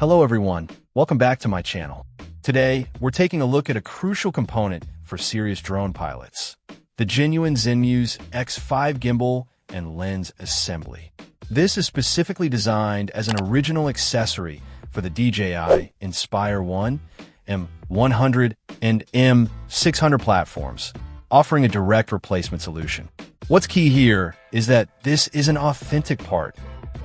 Hello everyone, welcome back to my channel. Today, we're taking a look at a crucial component for serious drone pilots, the genuine Zenmuse X5 gimbal and lens assembly. This is specifically designed as an original accessory for the DJI Inspire 1, M100 and M600 platforms, offering a direct replacement solution. What's key here is that this is an authentic part,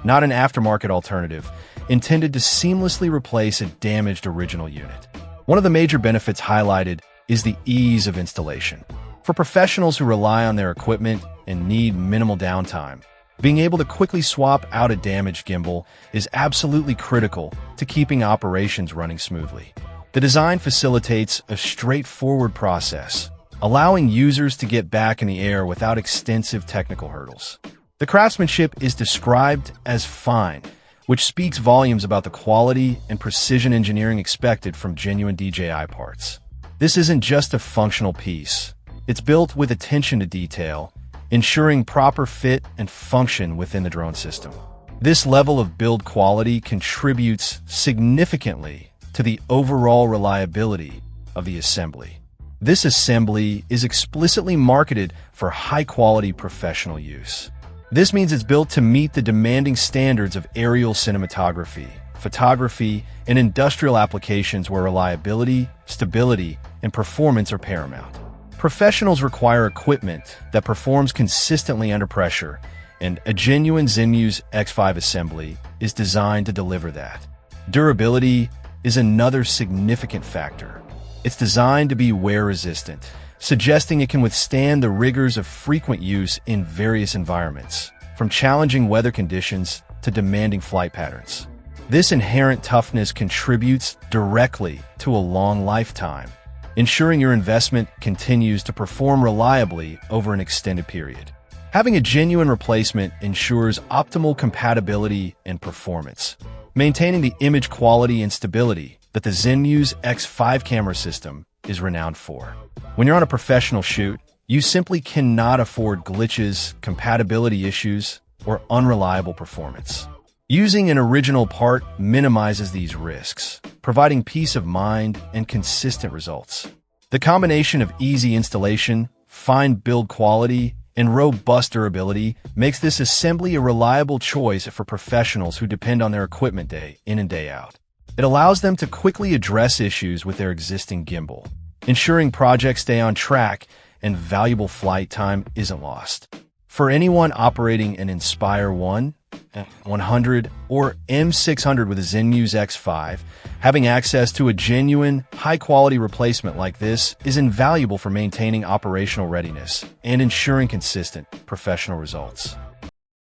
not an aftermarket alternative, intended to seamlessly replace a damaged original unit. One of the major benefits highlighted is the ease of installation. For professionals who rely on their equipment and need minimal downtime, being able to quickly swap out a damaged gimbal is absolutely critical to keeping operations running smoothly. The design facilitates a straightforward process, allowing users to get back in the air without extensive technical hurdles. The craftsmanship is described as fine, which speaks volumes about the quality and precision engineering expected from genuine DJI parts. This isn't just a functional piece. It's built with attention to detail, ensuring proper fit and function within the drone system. This level of build quality contributes significantly to the overall reliability of the assembly. This assembly is explicitly marketed for high-quality professional use. This means it's built to meet the demanding standards of aerial cinematography, photography, and industrial applications where reliability, stability, and performance are paramount. Professionals require equipment that performs consistently under pressure, and a genuine Zenmuse X5 assembly is designed to deliver that. Durability is another significant factor. It's designed to be wear-resistant, suggesting it can withstand the rigors of frequent use in various environments, from challenging weather conditions to demanding flight patterns. This inherent toughness contributes directly to a long lifetime, ensuring your investment continues to perform reliably over an extended period. Having a genuine replacement ensures optimal compatibility and performance, maintaining the image quality and stability that the Zenmuse X5 camera system is renowned for. When you're on a professional shoot, you simply cannot afford glitches, compatibility issues, or unreliable performance. Using an original part minimizes these risks, providing peace of mind and consistent results. The combination of easy installation, fine build quality, and robust durability makes this assembly a reliable choice for professionals who depend on their equipment day in and day out. It allows them to quickly address issues with their existing gimbal, ensuring projects stay on track and valuable flight time isn't lost. For anyone operating an Inspire 1, M100, or M600 with a Zenmuse X5, having access to a genuine, high-quality replacement like this is invaluable for maintaining operational readiness and ensuring consistent, professional results.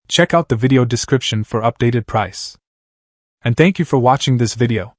Check out the video description for updated price. And thank you for watching this video.